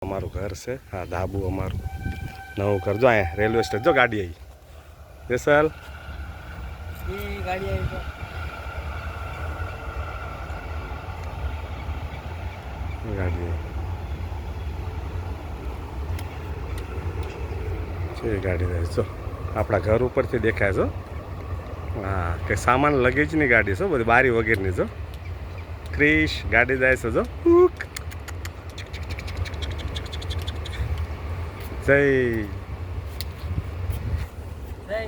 અમારું ઘર છે હા ધાબુ અમારું નવું ઘર જો અહીંયા રેલવે સ્ટેશન જો ગાડી આવી દેસલ ગાડી આવી ગાડી છે ગાડી રહે જો આપણા ઘર ઉપરથી દેખાય છો હા કે સામાન લગેજની ગાડી છે બધી બારી વગેરેની જો ક્રિશ ગાડી જાય છે જો જય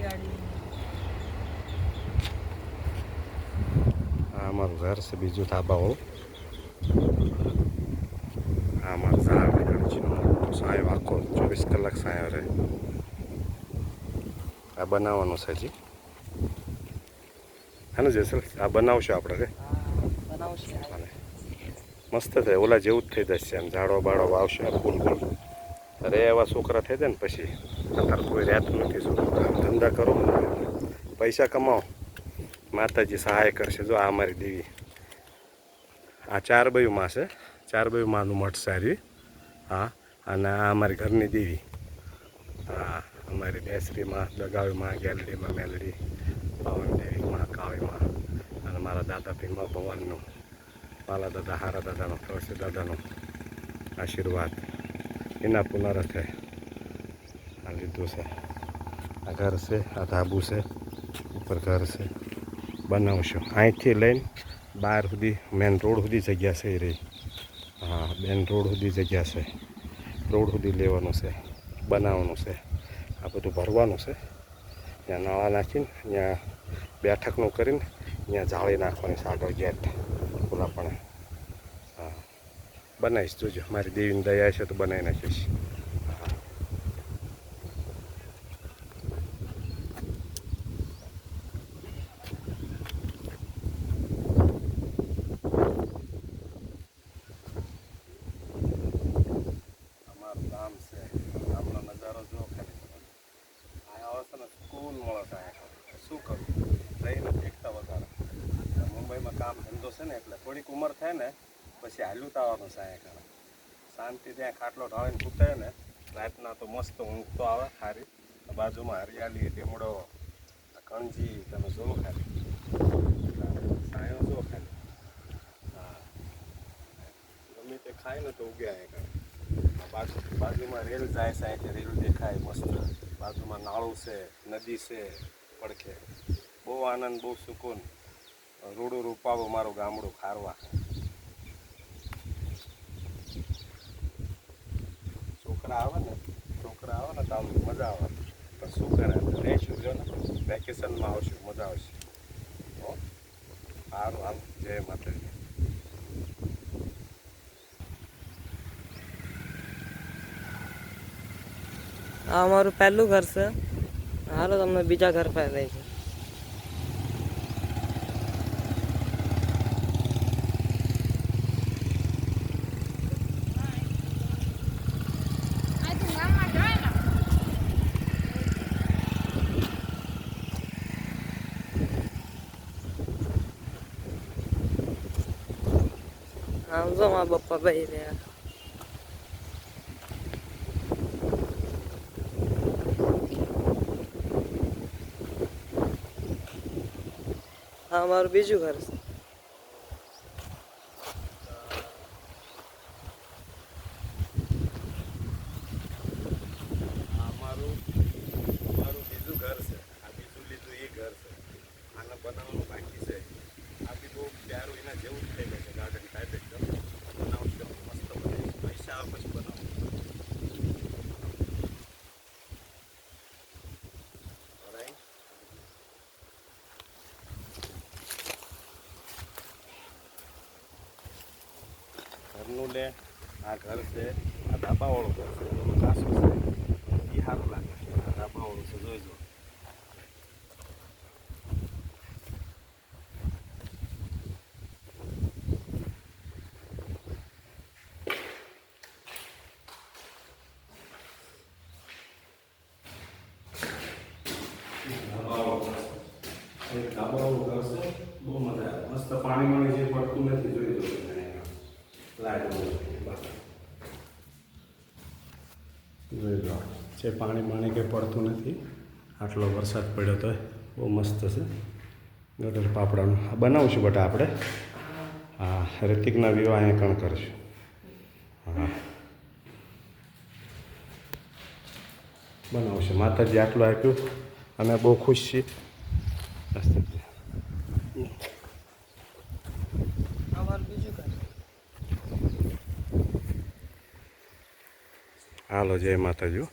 ગાડી આ અમારું ઘર છે બીજું ધાબાવાળું આ અમારું ઝાડ નીકળ્યું સાયો આખો 24 કલાક સાયો રહે આ બનાવવાનું છે હજી હા ને જેસલ આ બનાવશું આપણે કે મસ્ત થાય ઓલા જેવું જ થઈ જશે આમ ઝાડો બાળો વાવશે ફૂલ ફૂલ અરે એવા છોકરા થઈ જાય ને પછી અત્યારે કોઈ રહેતું નથી છોકરા ધંધા કરો પૈસા કમાઓ માતાજી સહાય કરશે જો આ અમારી દેવી આ 4 બયુમાં છે 4 બયુમાંનું મઠ સારી હા અને આ અમારી ઘરની દેવી હા અમારી બેસરીમાં દગાવીમાં ગેલડીમાં મેલડી પવન દેવીમાં કાવીમાં અને મારા દાદા ભીમા ભગવાનનું મારા દાદા હારા દાદાનો તુલસી દાદાનો આશીર્વાદ એના પુનરથે આ લીધું છે આ ઘર છે આ ધાબુ છે ઉપર ઘર છે બનાવશું અહીંથી લઈને બહાર સુધી મેન રોડ સુધી જગ્યા છે એ રહી હા મેન રોડ સુધી જગ્યા છે રોડ સુધી લેવાનું છે બનાવવાનું છે આ બધું ભરવાનું છે ત્યાં નાળા નાખીને ત્યાં બેઠકનું કરીને ત્યાં જાળી નાખવાની છે આગળ ગેટ ખુલ્લાપણે હા બનાવીશ જોજો મારી દેવીની દયા છે તો બનાવી નાખીશ અમારું ગામ છે ગામનો નજારો જો ખાલી અહીંયા આવે છે ને સ્કૂલ મળે છે અહીંયા શું કરું રહીને એકતા વધારે મુંબઈમાં કામ ધંધો છે ને એટલે થોડીક ઉંમર થાય ને પછી હાલ્યું આવવાનું છે અહીંયા કારણે શાંતિ ત્યાં ખાટલો ઢાળીને પૂછાય ને રાતના તો મસ્ત ઊંઘ તો આવે સારી બાજુમાં હરિયાળી લીમડો કણજી તમે જોવો ખાલી સાયો જો ખાલી હા ગમે તે ખાય ને તો ઉગે અહીંયા બાજુમાં રેલ જાય છે અહીંથી રેલ દેખાય મસ્ત બાજુમાં નાળું છે નદી છે પડખે બહુ આનંદ બહુ સુકૂન રૂડું રૂપાવું મારું ગામડું ખારવા છોકરા આવે ને તો આમ મજા આવે પણ શું કરે રહીશું જો ને વેકેશનમાં આવશું મજા આવશે સારું આમ જય માતાજી આ અમારું પહેલું ઘર છે હાલો તમને બીજા ઘર પર રહે છે આમ જો મારા પપ્પા ભાઈ રહ્યા આ અમારું બીજું ઘર છે અમારું બીજું ઘર છે આ બીજું લીધું એ ઘર છે આને બનાવવાનું બાકી છે આ બી બહુ પ્યારું એના જેવું જ થઈ ગયું છે ગાર્ડન ટાઈપ એકદમ બનાવશું મસ્ત બનાવીશું પૈસા આવે પછી બનાવું ઘરનું લે આ ઘર છે આ ધાબાવાળું ઘર છે એનું કાસું છે એ સારું લાગે આ ધાબાવાળું છે જોઈજો ધાબાવાળું ઘર છે બહુ મજા આવે મસ્ત પાણી જે પડતું નથી જોઈ લો લાઈટ જોઈ લો છે પાણી કંઈ પડતું નથી. આટલો વરસાદ પડ્યો તો બહુ મસ્ત છે. ગટર પાપડાનું બનાવશું બટા આપણે. હા, ઋતિકના વિવાહ અહીંયા કણ કરશું. હા, બનાવશું. માતાજી આટલું આપ્યું અમે બહુ ખુશ છીએ. અમારું બીજું ઘર. હાલો, જય માતાજી.